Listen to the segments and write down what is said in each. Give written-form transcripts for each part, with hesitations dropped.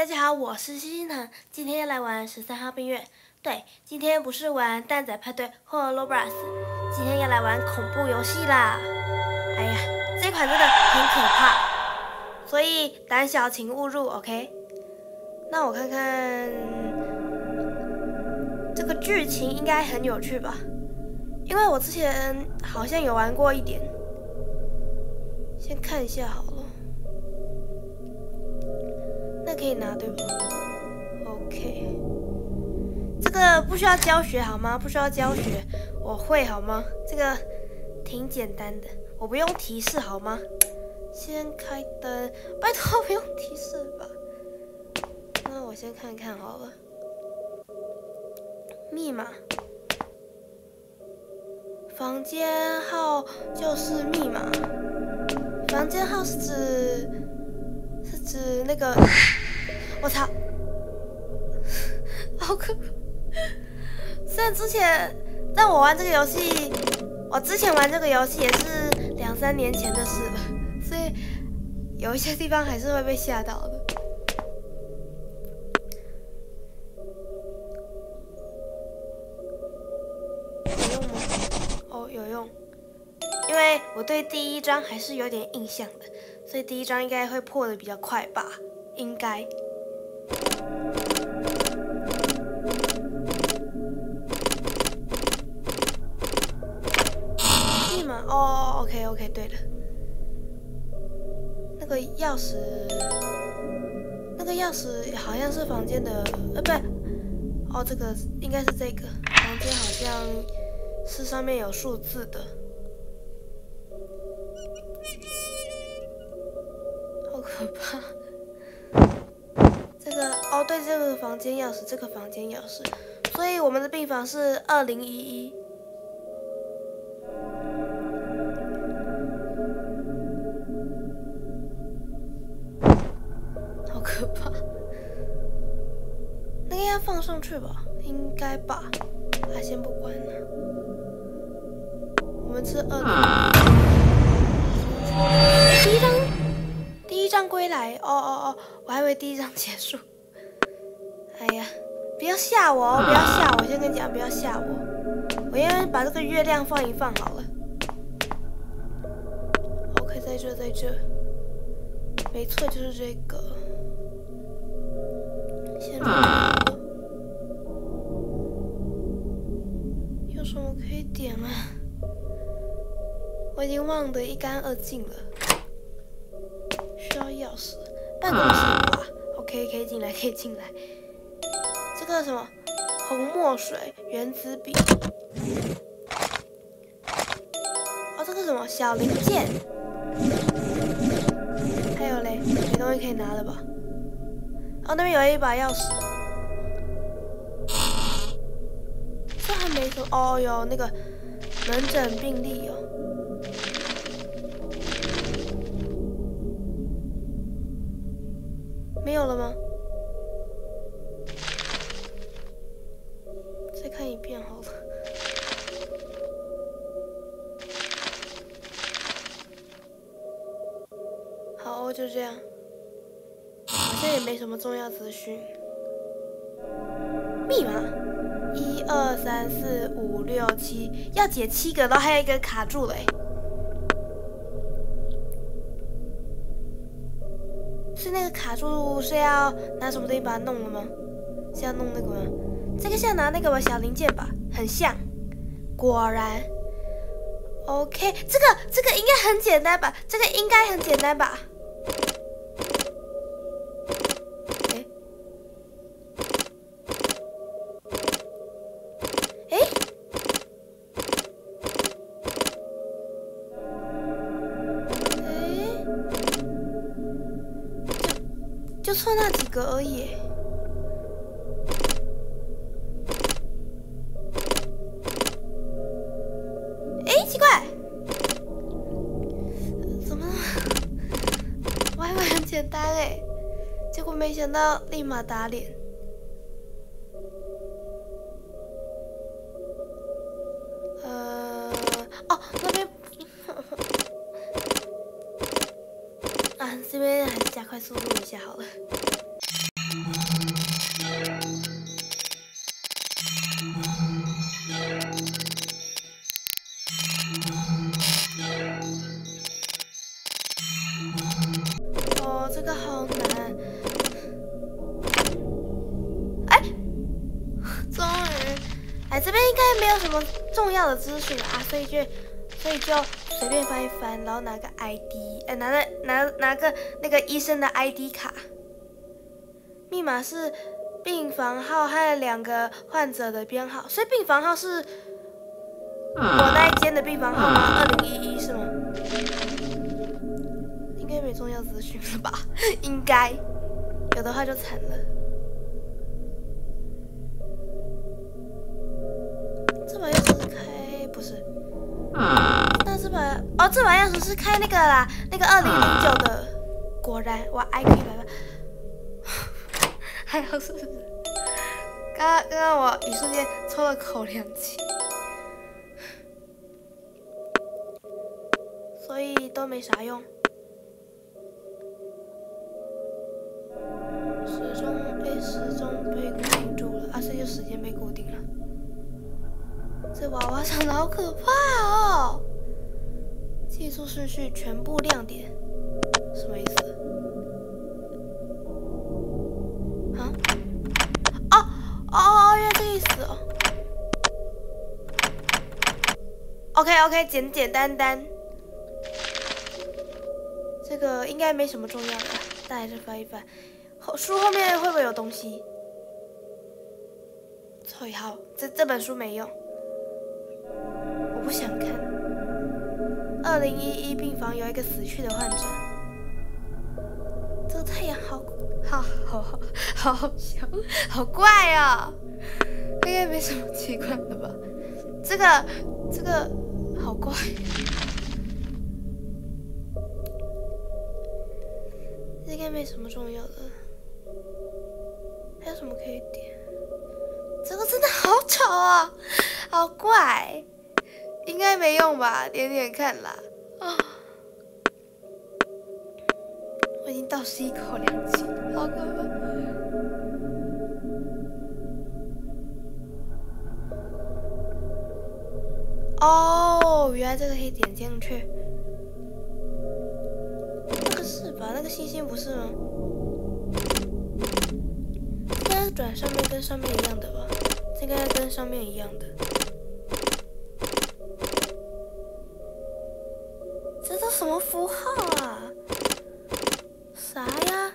家好，我是西西藤，今天要来玩13号病院。对，今天不是玩蛋仔派对或 Roblox， 今天要来玩恐怖游戏啦。哎呀，这款真的很可怕，所以胆小请勿入 ，OK？ 那我看看这个剧情应该很有趣吧？因为我之前好像有玩过一点，先看一下好了。那可以拿对吧 ？OK， 这个不需要教学好吗？不需要教学，我会好吗？这个挺简单的，我不用提示好吗？先开灯，拜托不用提示吧。那我先看看好了，密码，房间号就是密码，房间号是指那个。我操，好可怕！虽然之前在我玩这个游戏，我之前玩这个游戏也是2、3年前的事了，所以有一些地方还是会被吓到的。有用吗？哦，有用，因为我对第一章还是有点印象的，所以第一章应该会破的比较快吧，应该。密码哦 ，OK， 对了，那个钥匙好像是房间的，不对，哦，这个应该是这个房间，好像是上面有数字的，好可怕。这个哦，对，这个房间钥匙，所以我们的病房是2011。好可怕！那个要放上去吧，应该吧。先不管了。我们是2011。第一章归来，哦，我还以为第一章结束。哎呀，不要吓我哦，不要吓我！先跟你讲，不要吓我。我先把这个月亮放一放好了。OK， 在这，没错，就是这个。先有什么可以点啊？我已经忘得一干二净了。需要钥匙，办公室吧 ，OK， 可以进来。这个什么红墨水、原子笔，哦，这个什么小零件，还有嘞，没东西可以拿了吧？哦，那边有一把钥匙，这还没什么，哦，有那个门诊病历哦。没有了吗？再看一遍好了。好，就这样。好像也没什么重要资讯。密码1、2、3、4、5、6、7，要解7个，然后还有一个卡住了欸。是那个卡住是要拿什么东西把它弄了吗？是要弄那个吗？这个是要拿那个吧，小零件吧，很像。果然 ，OK， 这个应该很简单吧？这个应该很简单吧？就错那几个而已。奇怪，怎么了？我还以为很简单结果没想到立马打脸。哦，那边这边还是加快速度一下好了。哦，这个好难。哎，终于，哎，这边应该没有什么重要的资讯啊，所以就随便翻一翻，然后拿个 ID， 拿个那个医生的 ID 卡，密码是病房号和2个患者的编号，所以病房号是我那一间的病房号吗？2011是吗？应该没重要资讯了吧？应该，有的话就惨了。这把钥匙是开不是？那这把这把钥匙是开那个啦，那个2009的。果然，我 IQ 100吧。还好是不是？刚刚我一瞬间抽了口凉气，所以都没啥用。时钟被固定住了啊，所以就时间被固定了。这娃娃长得好可怕哦！记住顺序，全部亮点，什么意思？啊？原来这个意思哦。OK， 简简单单，这个应该没什么重要的，但还是翻一翻。书后面会不会有东西？所以好，这本书没用，我不想看。2011病房有一个死去的患者，这个太阳好笑，好怪啊、哦！应该没什么奇怪的吧？这个好怪。应该没什么重要的。还有什么可以点？这个真的好丑啊、哦，好怪，应该没用吧？点点看啦。我已经倒吸一口凉气，好可怕。哦，原来这个可以点进去。那个是吧？那个星星不是吗？转上面跟上面一样的吧，这应该跟上面一样的。这都什么符号啊？啥呀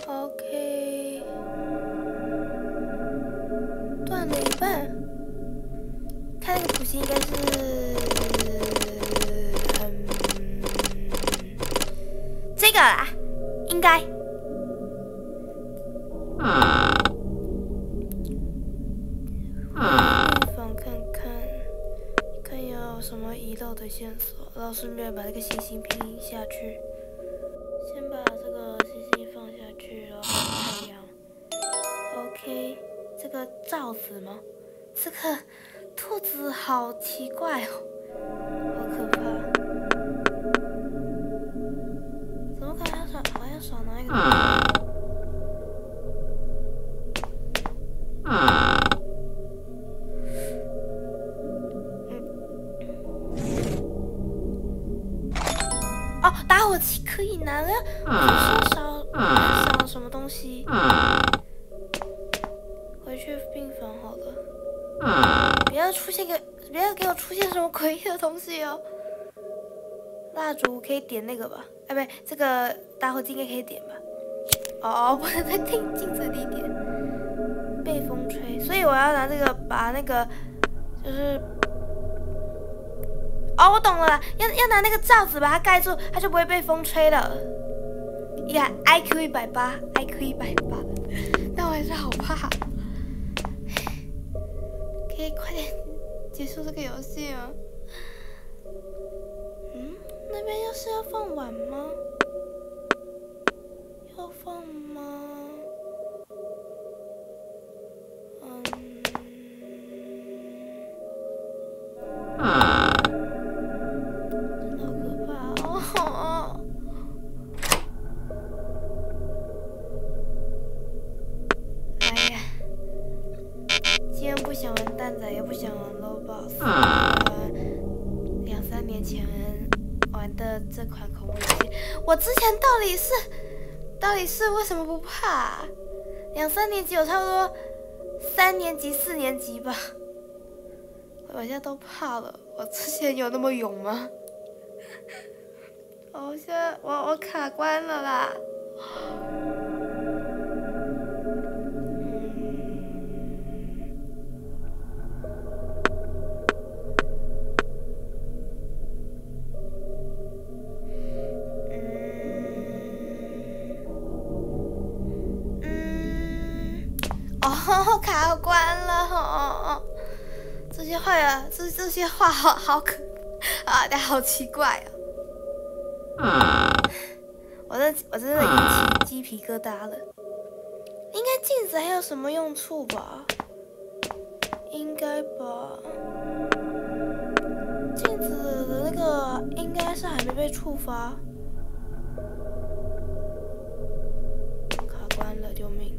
？OK， 断了一半。看那个图形应该是，这个啦，应该。预防看看有什么遗漏的线索，然后顺便把这个星星拼下去。先把这个星星放下去，然后太阳。OK， 这个罩子吗？这个兔子好奇怪哦，好可怕。怎么可能要少拿一个？哦，打火机可以拿了。我说少什么东西？回去病房好了。不要给我出现什么诡异的东西哦。蜡烛可以点那个吧？哎，不对，这个打火机应该可以点吧？哦，不能在镜子里点，被风吹，所以我要拿这个把那个就是，哦，我懂了啦，要拿那个罩子把它盖住，它就不会被风吹了。你看 IQ 180，IQ 180，但我还是好怕。可以快点结束这个游戏吗？那边要放碗吗？要放吗？真的好可怕哦！不想玩蛋仔，也不想玩 Roblox。2、3年前玩的这款恐怖游戏，我之前到底是为什么不怕？2、3年级有差不多3年级、4年级吧，我现在都怕了。我之前有那么勇吗？我现在我卡关了啦。哦，卡关了哦。这些话呀，这些话好可啊，但好奇怪啊。我真的引起鸡皮疙瘩了。应该镜子还有什么用处吧？应该吧。镜子的那个应该是还没被触发。卡关了，救命！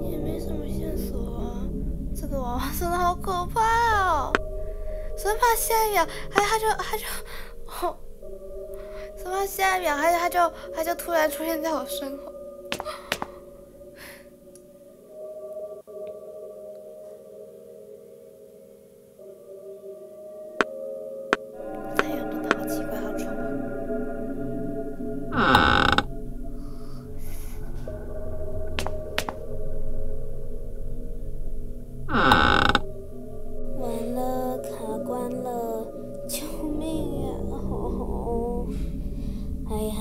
也没什么线索啊。这个娃娃真的好可怕哦！生怕下一秒，他就哦，生怕下一秒，他就突然出现在我身后。太阳真的好奇怪，好丑啊！完了，卡关了，救命呀！哦，哎呀，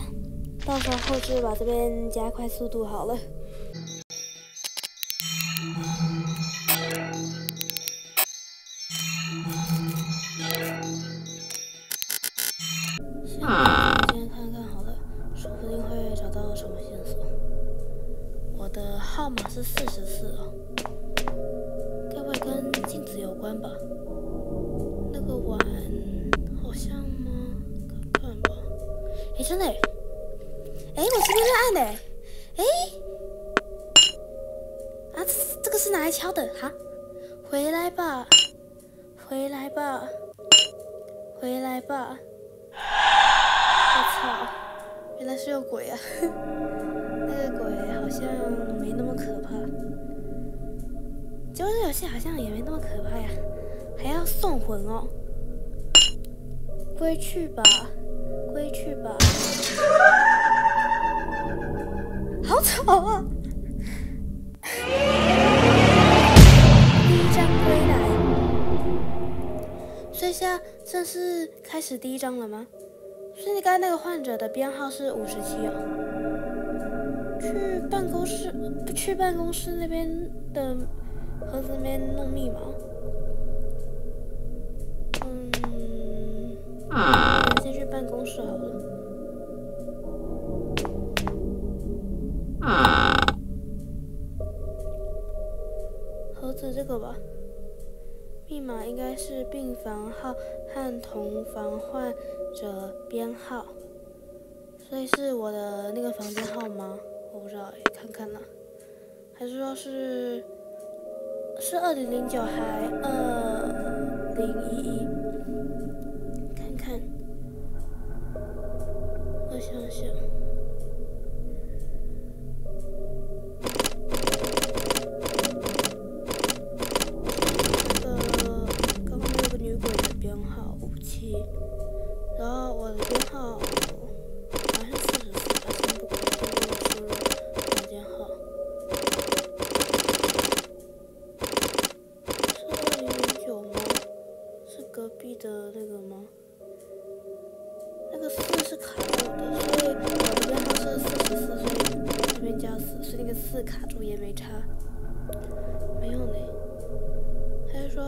到时候后置把这边加快速度好了。先看看好了，说不定会找到什么线索。我的号码是44哦，该不会跟镜子有关吧？那个碗好像吗？看看吧。哎，真的哎！哎，我这边在按哎！哎，啊，这个是拿来敲的哈？回来吧，回来吧，回来吧！我操，原来是有鬼啊！那个鬼好像没那么可怕，结果这游戏好像也没那么可怕呀，还要送魂哦！归去吧，归去吧！好吵啊！第一章归来，所以现在正式开始第一章了吗？所以刚才那个患者的编号是57哦。去办公室那边的盒子那边弄密码。先去办公室好了。盒子这个吧，密码应该是病房号和同房患者编号，所以是我的那个房间号吗？我不知道，看看啦，还是说是2009还2011？看看，我想想，刚刚那个女鬼的编号57，然后我的编号。的那个吗？那个4是卡住的，所以我的编号是44，所以这边加4，所以那个4卡住也没差。没有呢，还是说，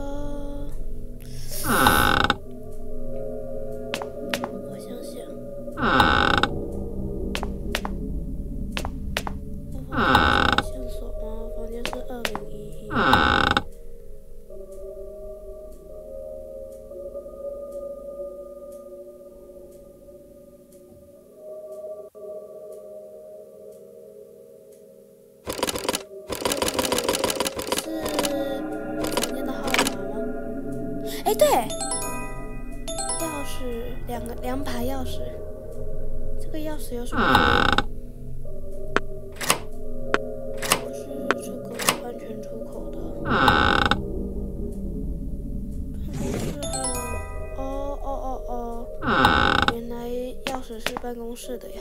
我想想，我房间有线索吗？我房间是2011。长把钥匙，这个钥匙有什么用？不是这个安全出口的。办公室还有，原来钥匙是办公室的呀。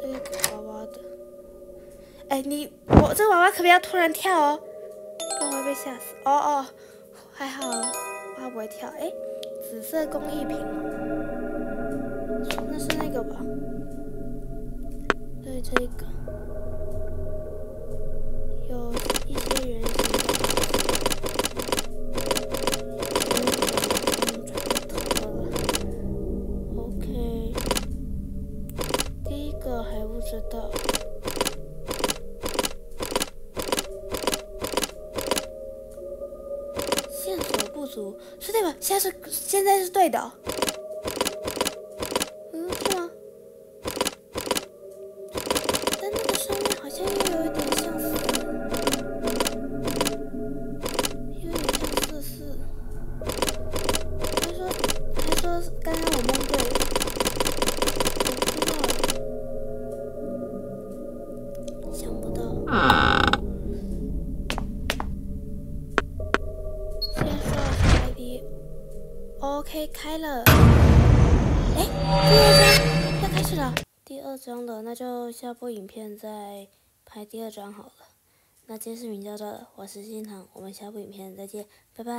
这个娃娃的，哎，我这个娃娃可不要突然跳哦，不然会被吓死。还好，它不会跳。哎，紫色工艺品，那是那个吧？对，这个有一些圆形的。OK， 第一个还不知道。线索不足，是对吧？现在是对的哦。是吗？但那个上面好像又有一点像4，有点像44。还说刚刚我蒙对了，我不知道，想不到。先说开题 ，OK， 开了。哎，第2章要开始了。第2章了，那就下播影片再拍第2章好了。那今天是明教的，我是新堂，我们下部影片再见，拜拜。